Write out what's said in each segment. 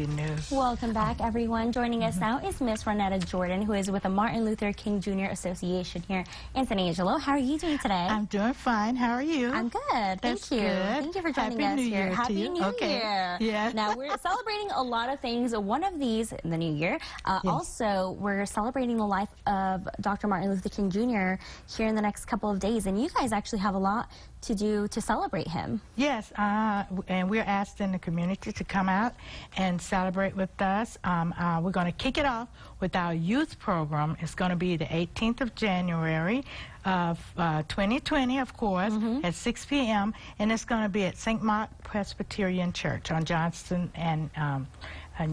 News. Welcome back, everyone. Joining us now is Miss Ronetta Jordan, who is with the Mlk Jr. Association here in San Angelo. How are you doing today? I'm doing fine. How are you? I'm good. Thank you. Good. Thank you for joining Happy us New here. Year Happy to you. New Okay. Year. Yeah. Now, we're celebrating a lot of things. One of these in the new year. Yes. Also, we're celebrating the life of Dr. Martin Luther King Jr. here in the next couple of days. And you guys actually have a lot to do to celebrate him. Yes, and we're asking the community to come out and celebrate with us. We're going to kick it off with our youth program. It's going to be the 18th of January of 2020, of course, at 6 p.m. And it's going to be at St. Mark Presbyterian Church on Johnston and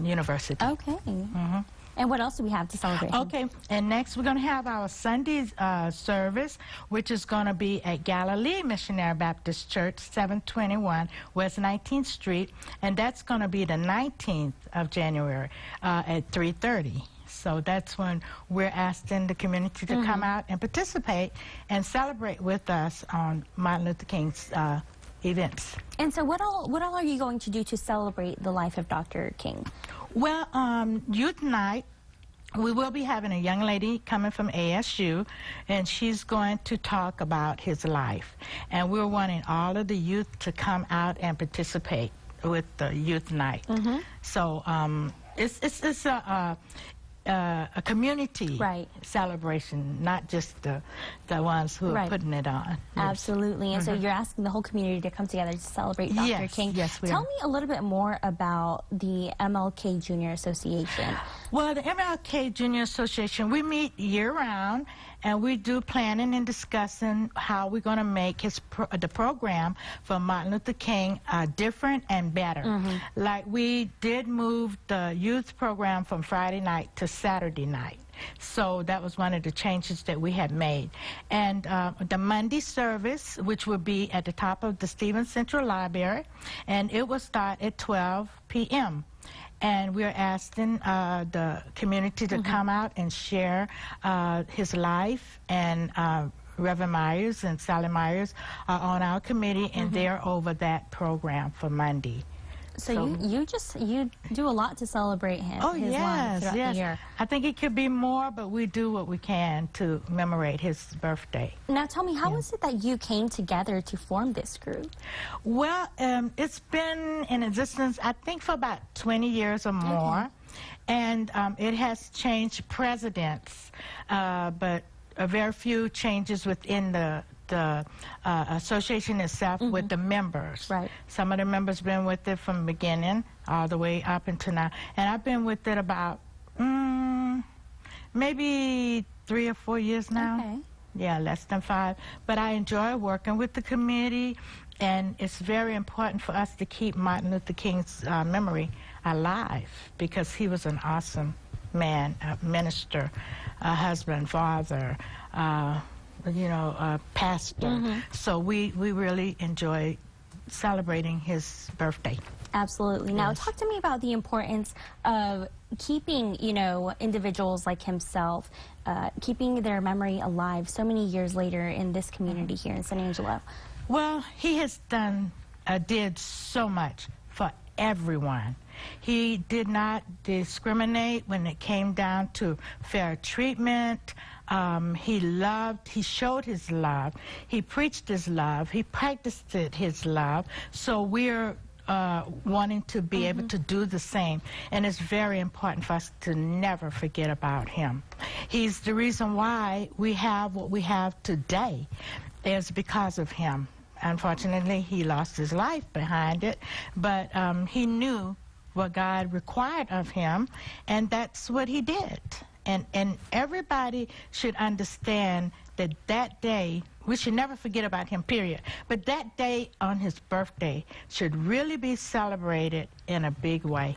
University. Okay. And what else do we have to celebrate him? Okay, and next we're going to have our Sunday service, which is going to be at Galilee Missionary Baptist Church, 721 West 19th Street, and that's going to be the 19th of January at 3:30. So that's when we're asking the community to come out and participate and celebrate with us on Martin Luther King's events. And so what all are you going to do to celebrate the life of Dr. King? Well, youth night, we will be having a young lady coming from ASU, and she's going to talk about his life. And we're wanting all of the youth to come out and participate with the youth night. So it's a community celebration, not just the ones who are putting it on. Absolutely. And so you're asking the whole community to come together to celebrate Dr. King. Yes, we are. Tell me a little bit more about the Mlk Jr. Association. Well, the Mlk Jr. Association, we meet year-round, and we do planning and discussing how we're going to make the program for Martin Luther King different and better. Like we did move the youth program from Friday night to Saturday night. So that was one of the changes that we had made. And the Monday service, which will be at the top of the Stevens Central Library, and it will start at 12 p.m. And we're asking the community to come out and share his life, and Reverend Myers and Sally Myers are on our committee, and they're over that program for Monday. So you do a lot to celebrate him. Oh, his life throughout the year. I think it could be more, but we do what we can to commemorate his birthday. Now tell me, how was it that you came together to form this group? Well, it's been in existence, I think, for about 20 years or more. And it has changed presidents, but very few changes within the association itself with the members. Some of the members been with it from the beginning all the way up until now. And I've been with it about maybe 3 or 4 years now. Yeah, less than 5. But I enjoy working with the committee, and it's very important for us to keep Martin Luther King's memory alive, because he was an awesome man, a minister, a husband, father, pastor. So we really enjoy celebrating his birthday. Absolutely. Now, talk to me about the importance of keeping, individuals like himself, keeping their memory alive so many years later in this community here in San Angelo. Well, he has did so much for everyone. He did not discriminate when it came down to fair treatment. He showed his love. He preached his love. He practiced his love. So we're wanting to be able to do the same. And it's very important for us to never forget about him. He's the reason why we have what we have today, is because of him. Unfortunately, he lost his life behind it, but he knew what God required of him, and that's what he did. And everybody should understand that that day, we should never forget about him, period. But that day on his birthday should really be celebrated in a big way.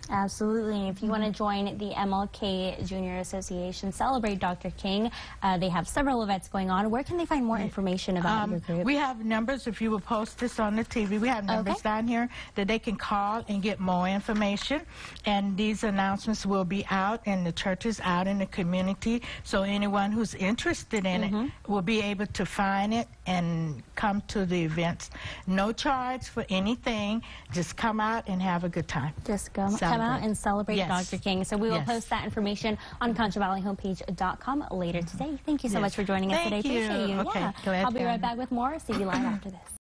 Absolutely. And if you want to join the Mlk Jr. Association, celebrate Dr. King, they have several events going on. Where can they find more information about your group? We have numbers. If you will post this on the TV, we have numbers down here that they can call and get more information. And these announcements will be out in the churches, out in the community. So anyone who's interested in it will be able to find it and come to the events. No charge for anything. Just come out and have a good time. Just come come out and celebrate Dr. King. So we will post that information on ConchoValleyHomepage.com later today. Thank you so much for joining us today. Appreciate you. Okay, I'll be right back with more. See you live after this.